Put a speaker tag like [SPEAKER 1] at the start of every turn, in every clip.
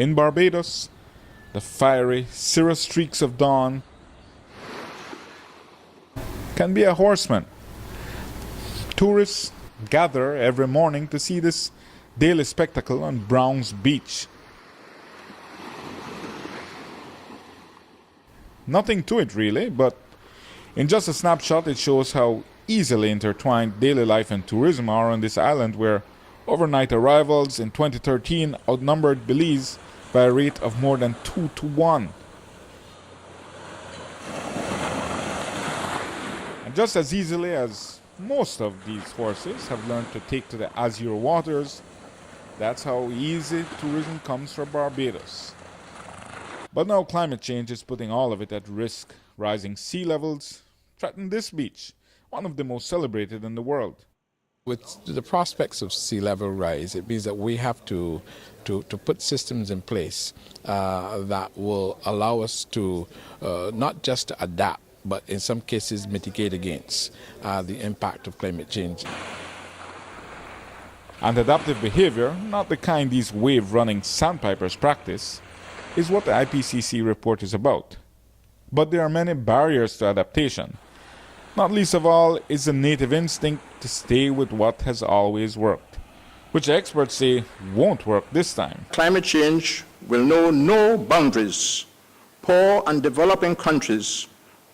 [SPEAKER 1] In Barbados, the fiery cirrus streaks of dawn can be a horseman. Tourists gather every morning to see this daily spectacle on Brown's Beach. Nothing to it really, but in just a snapshot it shows how easily intertwined daily life and tourism are on this island, where overnight arrivals in 2013 outnumbered Belize by a rate of more than 2 to 1. And just as easily as most of these horses have learned to take to the azure waters, that's how easy tourism comes from Barbados. But now climate change is putting all of it at risk. Rising sea levels threaten this beach, one of the most celebrated in the world.
[SPEAKER 2] With the prospects of sea level rise, it means that we have to put systems in place that will allow us to not just to adapt, but in some cases mitigate against the impact of climate change.
[SPEAKER 1] And adaptive behavior, not the kind these wave-running sandpipers practice, is what the IPCC report is about. But there are many barriers to adaptation. Not least of all is the native instinct to stay with what has always worked, which experts say won't work this time.
[SPEAKER 3] Climate change will know no boundaries. Poor and developing countries,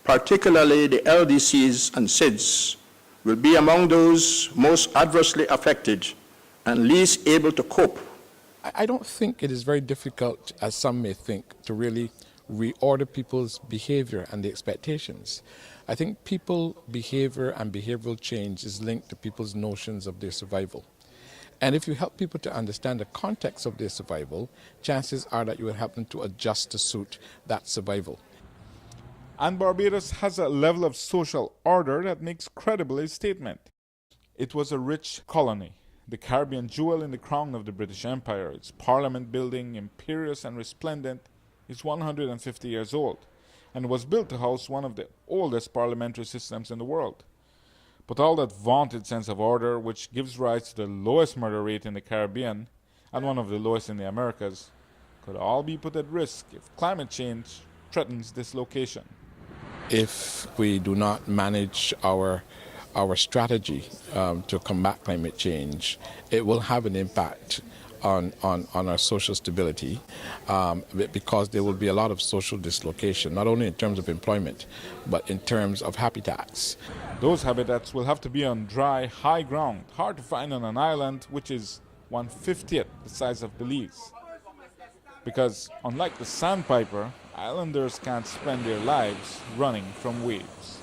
[SPEAKER 3] particularly the LDCs and SIDS, will be among those most adversely affected and least able to cope.
[SPEAKER 2] I don't think it is very difficult, as some may think, to really reorder people's behavior and the expectations. I think people behavior and behavioral change is linked to people's notions of their survival. And if you help people to understand the context of their survival, chances are that you will help them to adjust to suit that survival.
[SPEAKER 1] And Barbados has a level of social order that makes credible his statement. It was a rich colony, the Caribbean jewel in the crown of the British Empire. Its parliament building, imperious and resplendent, is 150 years old and was built to house one of the oldest parliamentary systems in the world. But all that vaunted sense of order, which gives rise to the lowest murder rate in the Caribbean and one of the lowest in the Americas, could all be put at risk if climate change threatens this location.
[SPEAKER 2] If we do not manage our strategy to combat climate change, it will have an impact on our social stability because there will be a lot of social dislocation, not only in terms of employment, but in terms of habitats.
[SPEAKER 1] Those habitats will have to be on dry, high ground, hard to find on an island which is 1/50th the size of Belize. Because unlike the sandpiper, islanders can't spend their lives running from waves.